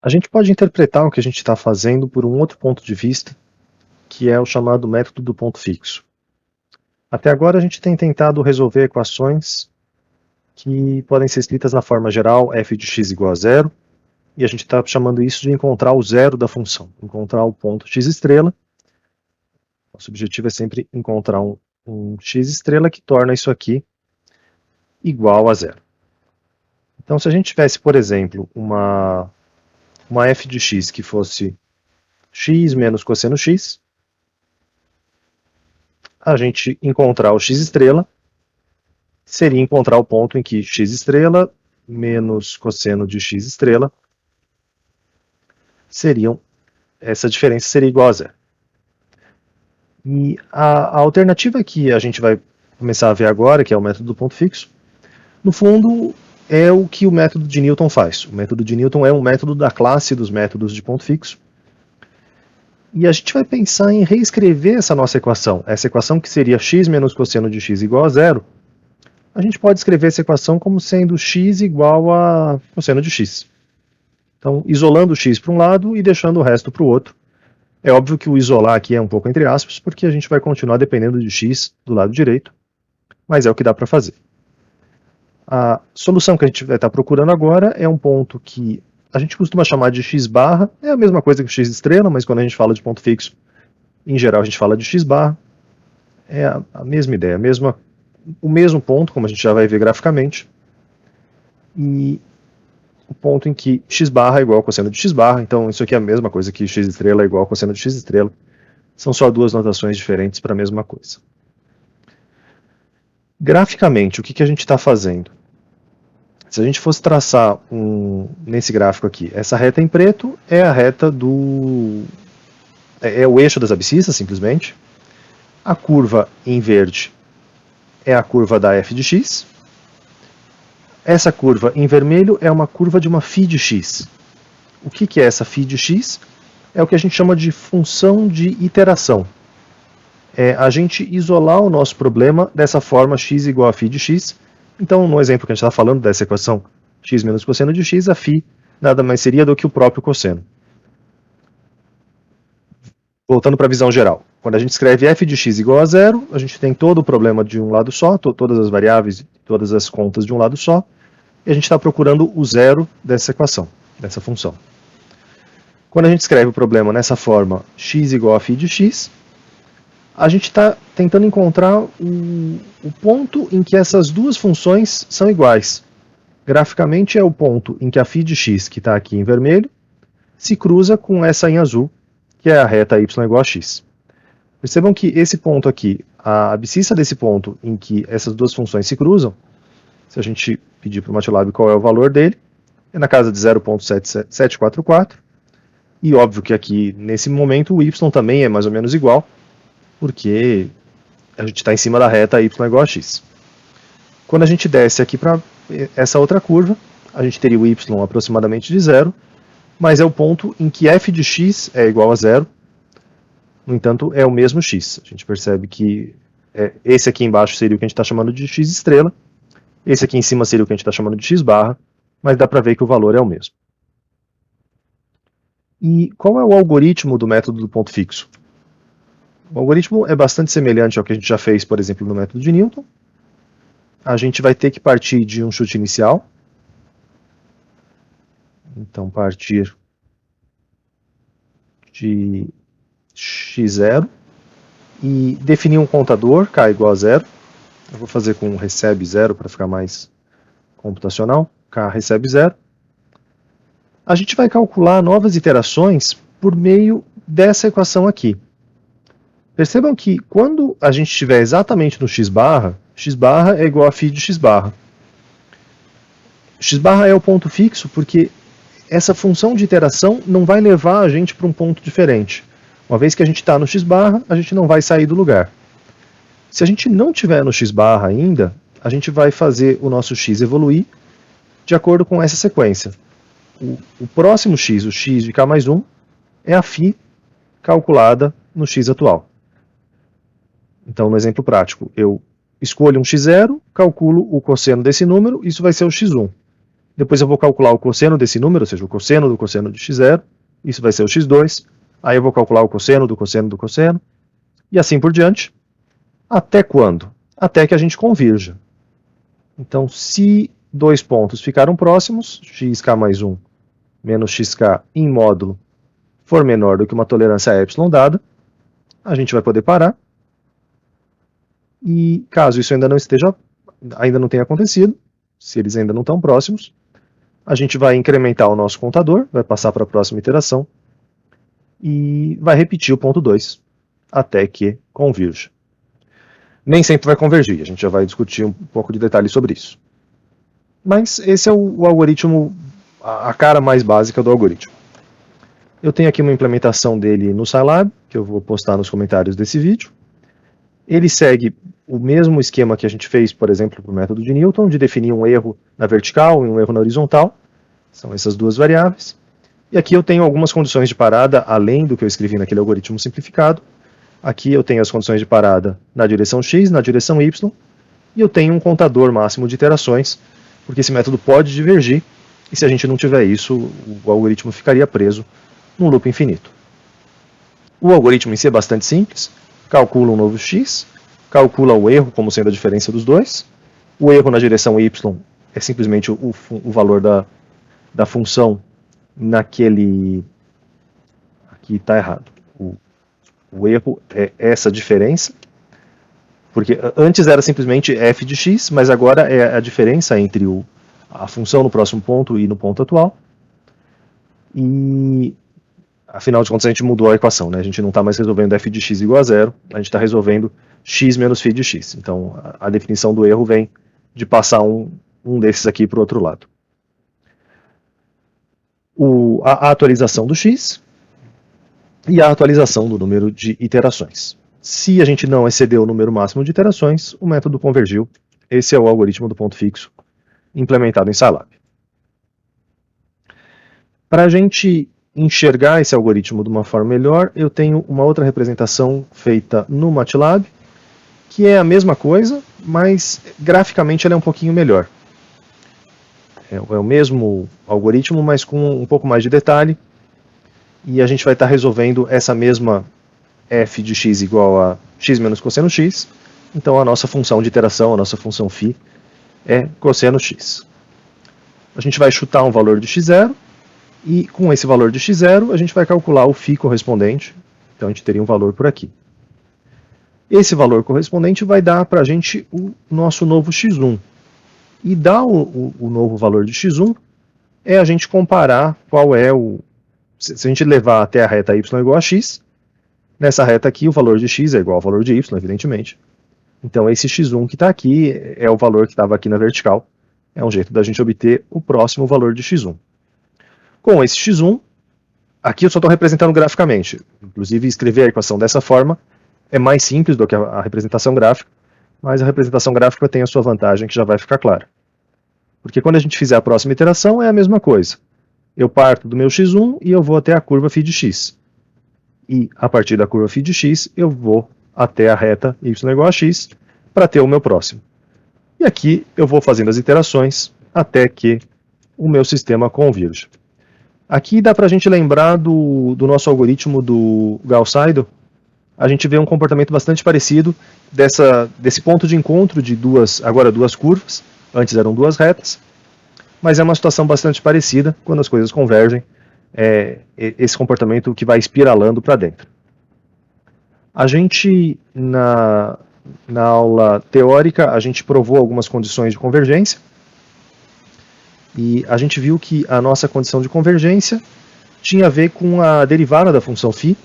A gente pode interpretar o que a gente está fazendo por um outro ponto de vista, que é o chamado método do ponto fixo. Até agora a gente tem tentado resolver equações que podem ser escritas na forma geral f de x igual a zero, e a gente está chamando isso de encontrar o zero da função, encontrar o ponto x estrela. Nosso objetivo é sempre encontrar um x estrela que torna isso aqui igual a zero. Então, se a gente tivesse, por exemplo, uma f de x que fosse x menos cosseno x, a gente encontrar o x estrela seria encontrar o ponto em que x estrela menos cosseno de x estrela essa diferença seria igual a zero. E a alternativa que a gente vai começar a ver agora, que é o método do ponto fixo, no fundo é o que o método de Newton faz. O método de Newton é um método da classe dos métodos de ponto fixo. E a gente vai pensar em reescrever essa nossa equação. Essa equação que seria x menos cosseno de x igual a zero, a gente pode escrever essa equação como sendo x igual a cosseno de x. Então, isolando o x para um lado e deixando o resto para o outro. É óbvio que o isolar aqui é um pouco entre aspas, porque a gente vai continuar dependendo de x do lado direito, mas é o que dá para fazer. A solução que a gente vai estar procurando agora é um ponto que a gente costuma chamar de x barra, é a mesma coisa que o x estrela, mas quando a gente fala de ponto fixo, em geral a gente fala de x barra. É a mesma ideia, o mesmo ponto, como a gente já vai ver graficamente, e o ponto em que x barra é igual ao cosseno de x barra, então isso aqui é a mesma coisa que x estrela é igual ao cosseno de x estrela, são só duas notações diferentes para a mesma coisa. Graficamente, o que a gente está fazendo? Se a gente fosse traçar nesse gráfico aqui, essa reta em preto é a reta é o eixo das abscissas, simplesmente. A curva em verde é a curva da f de x. Essa curva em vermelho é uma curva de uma φ de x. O que é essa φ de x? É o que a gente chama de função de iteração. É a gente isolar o nosso problema dessa forma x igual a φ de x. Então, no exemplo que a gente está falando dessa equação x menos cosseno de x, a φ nada mais seria do que o próprio cosseno. Voltando para a visão geral. Quando a gente escreve f de x igual a zero, a gente tem todo o problema de um lado só, todas as variáveis, todas as contas de um lado só, e a gente está procurando o zero dessa equação, dessa função. Quando a gente escreve o problema nessa forma x igual a φ de x, a gente está tentando encontrar o ponto em que essas duas funções são iguais. Graficamente é o ponto em que a φ de x, que está aqui em vermelho, se cruza com essa em azul, que é a reta y igual a x. Percebam que esse ponto aqui, a abscissa desse ponto em que essas duas funções se cruzam, se a gente pedir para o MATLAB qual é o valor dele, é na casa de 0.744, e óbvio que aqui, nesse momento, o y também é mais ou menos igual, porque a gente está em cima da reta y igual a x. Quando a gente desce aqui para essa outra curva, a gente teria o y aproximadamente de zero, mas é o ponto em que f de x é igual a zero, no entanto, é o mesmo x. A gente percebe que esse aqui embaixo seria o que a gente está chamando de x estrela, esse aqui em cima seria o que a gente está chamando de x barra, mas dá para ver que o valor é o mesmo. E qual é o algoritmo do método do ponto fixo? O algoritmo é bastante semelhante ao que a gente já fez, por exemplo, no método de Newton. A gente vai ter que partir de um chute inicial. Então, partir de x0 e definir um contador, k igual a zero. Eu vou fazer com recebe zero para ficar mais computacional. K recebe zero. A gente vai calcular novas iterações por meio dessa equação aqui. Percebam que quando a gente estiver exatamente no x barra é igual a φ de x barra. X barra é o ponto fixo porque essa função de iteração não vai levar a gente para um ponto diferente. Uma vez que a gente está no x barra, a gente não vai sair do lugar. Se a gente não estiver no x barra ainda, a gente vai fazer o nosso x evoluir de acordo com essa sequência. O próximo x, o x de k mais 1, é a φ calculada no x atual. Então, no exemplo prático, eu escolho um x0, calculo o cosseno desse número, isso vai ser o x1. Depois eu vou calcular o cosseno desse número, ou seja, o cosseno do cosseno de x0, isso vai ser o x2, aí eu vou calcular o cosseno do cosseno do cosseno, e assim por diante. Até quando? Até que a gente convirja. Então, se dois pontos ficaram próximos, xk mais 1 menos xk em módulo for menor do que uma tolerância a epsilon dada, a gente vai poder parar. E caso isso ainda não tenha acontecido, se eles ainda não estão próximos, a gente vai incrementar o nosso contador, vai passar para a próxima iteração e vai repetir o ponto 2 até que convirja. Nem sempre vai convergir, a gente já vai discutir um pouco de detalhes sobre isso. Mas esse é o algoritmo, a cara mais básica do algoritmo. Eu tenho aqui uma implementação dele no Scilab, que eu vou postar nos comentários desse vídeo. Ele segue o mesmo esquema que a gente fez, por exemplo, para o método de Newton, de definir um erro na vertical e um erro na horizontal. São essas duas variáveis. E aqui eu tenho algumas condições de parada, além do que eu escrevi naquele algoritmo simplificado. Aqui eu tenho as condições de parada na direção x, na direção y, e eu tenho um contador máximo de iterações, porque esse método pode divergir, e se a gente não tiver isso, o algoritmo ficaria preso num loop infinito. O algoritmo em si é bastante simples, calcula um novo x, calcula o erro como sendo a diferença dos dois, o erro na direção y é simplesmente o valor da função naquele... Aqui está errado. O erro é essa diferença, porque antes era simplesmente f de x, mas agora é a diferença entre a função no próximo ponto e no ponto atual. E, afinal de contas, a gente mudou a equação, né? A gente não está mais resolvendo f de x igual a zero, a gente está resolvendo x menos φ de x. Então, a definição do erro vem de passar um desses aqui para o outro lado. A atualização do x e a atualização do número de iterações. Se a gente não exceder o número máximo de iterações, o método convergiu. Esse é o algoritmo do ponto fixo implementado em Scilab. Para a gente enxergar esse algoritmo de uma forma melhor, eu tenho uma outra representação feita no MATLAB, que é a mesma coisa, mas graficamente ela é um pouquinho melhor. É o mesmo algoritmo, mas com um pouco mais de detalhe. E a gente vai estar resolvendo essa mesma f de x igual a x menos cosseno x. Então a nossa função de iteração, a nossa função φ, é cosseno x. A gente vai chutar um valor de x0, e com esse valor de x0 a gente vai calcular o φ correspondente. Então a gente teria um valor por aqui. Esse valor correspondente vai dar para a gente o nosso novo x1. E dar o novo valor de x1 é a gente comparar qual é o... Se a gente levar até a reta y igual a x, nessa reta aqui o valor de x é igual ao valor de y, evidentemente. Então esse x1 que está aqui é o valor que estava aqui na vertical. É um jeito da gente obter o próximo valor de x1. Com esse x1, aqui eu só estou representando graficamente. Inclusive escrever a equação dessa forma é mais simples do que a representação gráfica, mas a representação gráfica tem a sua vantagem que já vai ficar clara. Porque quando a gente fizer a próxima iteração é a mesma coisa. Eu parto do meu x1 e eu vou até a curva φ de x. E a partir da curva φ de x eu vou até a reta y igual a x para ter o meu próximo. E aqui eu vou fazendo as iterações até que o meu sistema convirja. Aqui dá para a gente lembrar do nosso algoritmo do Gauss-Seidel. A gente vê um comportamento bastante parecido desse ponto de encontro de agora duas curvas, antes eram duas retas, mas é uma situação bastante parecida quando as coisas convergem, esse comportamento que vai espiralando para dentro. A gente, na aula teórica, a gente provou algumas condições de convergência, e a gente viu que a nossa condição de convergência tinha a ver com a derivada da função φ,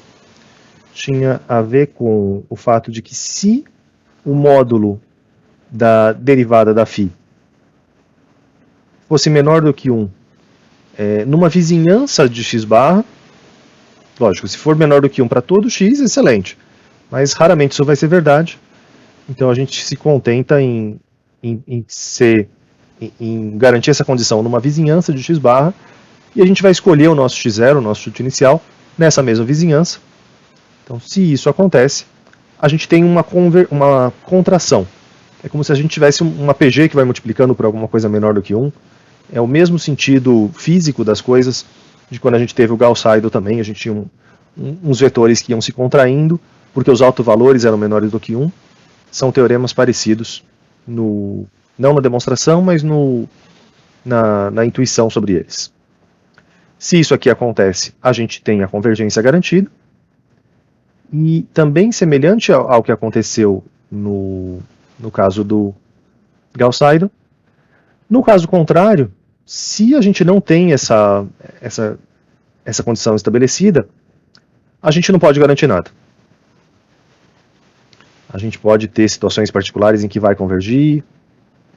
tinha a ver com o fato de que se o módulo da derivada da φ fosse menor do que 1 numa vizinhança de x barra, lógico, se for menor do que 1 para todo x, excelente, mas raramente isso vai ser verdade, então a gente se contenta em garantir essa condição numa vizinhança de x barra, e a gente vai escolher o nosso x0, o nosso chute inicial, nessa mesma vizinhança. Então, se isso acontece, a gente tem uma contração. É como se a gente tivesse uma PG que vai multiplicando por alguma coisa menor do que 1, É o mesmo sentido físico das coisas de quando a gente teve o Gauss-Seidel também, a gente tinha uns vetores que iam se contraindo, porque os autovalores eram menores do que 1. São teoremas parecidos, não na demonstração, mas na intuição sobre eles. Se isso aqui acontece, a gente tem a convergência garantida, e também semelhante ao que aconteceu no caso do Gauss-Seidel. No caso contrário, se a gente não tem essa condição estabelecida, a gente não pode garantir nada. A gente pode ter situações particulares em que vai convergir,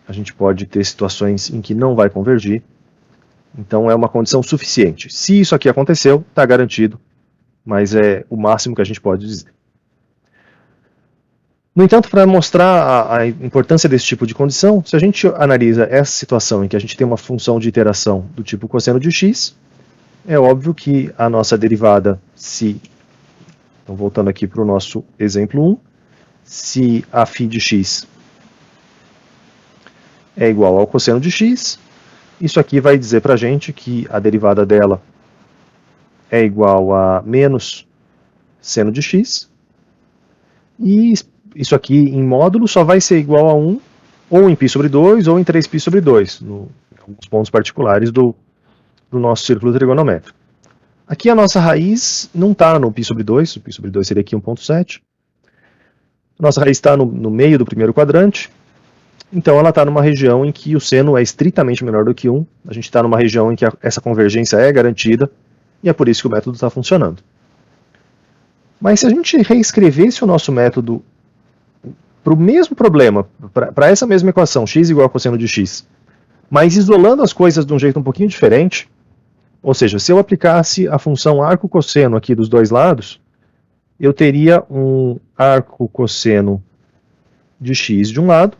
a gente pode ter situações em que não vai convergir. Então é uma condição suficiente. Se isso aqui aconteceu, está garantido, mas é o máximo que a gente pode dizer. No entanto, para mostrar a importância desse tipo de condição, se a gente analisa essa situação em que a gente tem uma função de iteração do tipo cosseno de x, é óbvio que a nossa derivada, então voltando aqui para o nosso exemplo 1, se a φ de x é igual ao cosseno de x, isso aqui vai dizer para a gente que a derivada dela é igual a menos seno de x, e isso aqui em módulo só vai ser igual a 1, ou em π sobre 2, ou em 3π sobre 2, em alguns pontos particulares do nosso círculo trigonométrico. Aqui a nossa raiz não está no π sobre 2, o π sobre 2 seria aqui 1,7. Nossa raiz está no meio do primeiro quadrante, então ela está numa região em que o seno é estritamente menor do que 1, a gente está numa região em que essa convergência é garantida, e é por isso que o método está funcionando. Mas se a gente reescrevesse o nosso método para o mesmo problema, para essa mesma equação, x igual a cosseno de x, mas isolando as coisas de um jeito um pouquinho diferente, ou seja, se eu aplicasse a função arco-cosseno aqui dos dois lados, eu teria um arco-cosseno de x de um lado,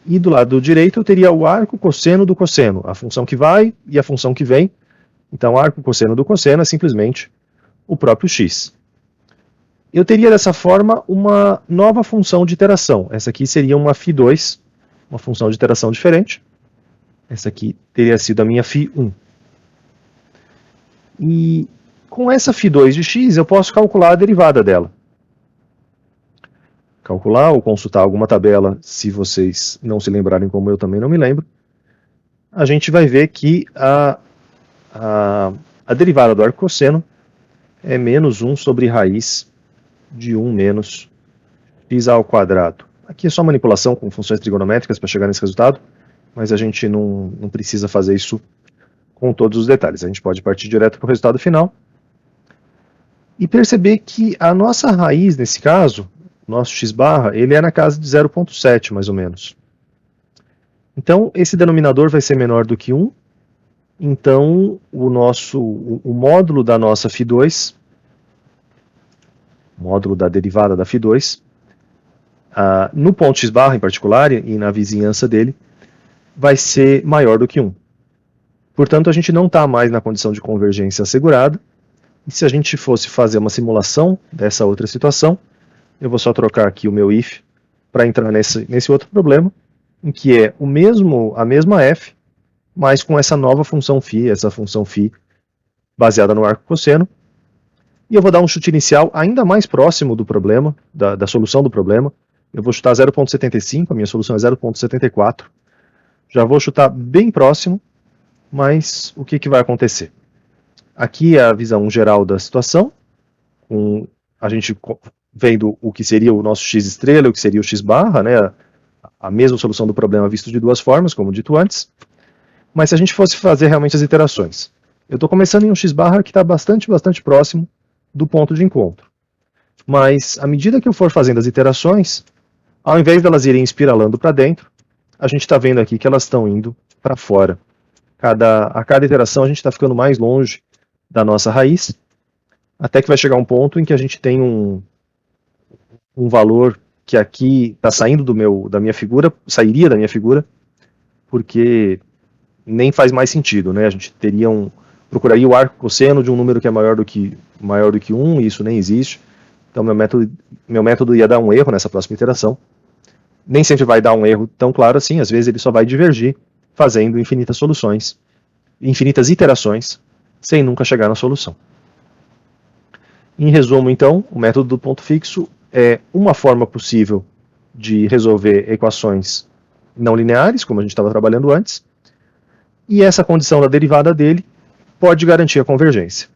e do lado direito eu teria o arco-cosseno do cosseno, a função que vai e a função que vem. Então, arco-cosseno do cosseno é simplesmente o próprio x. Eu teria dessa forma uma nova função de iteração. Essa aqui seria uma φ2, uma função de iteração diferente. Essa aqui teria sido a minha φ1. E com essa φ2 de x eu posso calcular a derivada dela. Calcular ou consultar alguma tabela, se vocês não se lembrarem como eu também não me lembro. A gente vai ver que a derivada do arco-cosseno é menos 1 sobre raiz de 1 menos x ao quadrado. Aqui é só manipulação com funções trigonométricas para chegar nesse resultado, mas a gente não precisa fazer isso com todos os detalhes. A gente pode partir direto para o resultado final e perceber que a nossa raiz, nesse caso, nosso x barra, ele é na casa de 0,7 mais ou menos. Então esse denominador vai ser menor do que 1, então o módulo da nossa φ2, módulo da derivada da φ2, no ponto x barra em particular e na vizinhança dele, vai ser maior do que 1. Portanto, a gente não está mais na condição de convergência assegurada, e se a gente fosse fazer uma simulação dessa outra situação, eu vou só trocar aqui o meu if para entrar nesse outro problema, em que é a mesma f, mas com essa nova função φ, essa função φ baseada no arco-cosseno, e eu vou dar um chute inicial ainda mais próximo do problema, da solução do problema. Eu vou chutar 0,75, a minha solução é 0,74. Já vou chutar bem próximo, mas o que vai acontecer? Aqui é a visão geral da situação, com a gente vendo o que seria o nosso x estrela e o que seria o x barra, né? A mesma solução do problema visto de duas formas, como dito antes. Mas se a gente fosse fazer realmente as iterações, eu estou começando em um x barra que está bastante próximo do ponto de encontro. Mas, à medida que eu for fazendo as iterações, ao invés delas irem espiralando para dentro, a gente está vendo aqui que elas estão indo para fora. A cada iteração a gente está ficando mais longe da nossa raiz, até que vai chegar um ponto em que a gente tem um valor que aqui está saindo da minha figura, sairia da minha figura, porque nem faz mais sentido, né? A gente procuraria o arco-cosseno de um número que é maior do que 1, e isso nem existe. Então meu método ia dar um erro nessa próxima iteração. Nem sempre vai dar um erro tão claro assim, às vezes ele só vai divergir, fazendo infinitas soluções, infinitas iterações, sem nunca chegar na solução. Em resumo, então, o método do ponto fixo é uma forma possível de resolver equações não lineares, como a gente estava trabalhando antes, e essa condição da derivada dele pode garantir a convergência.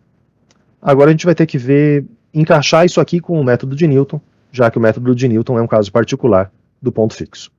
Agora a gente vai ter que ver, encaixar isso aqui com o método de Newton, já que o método de Newton é um caso particular do ponto fixo.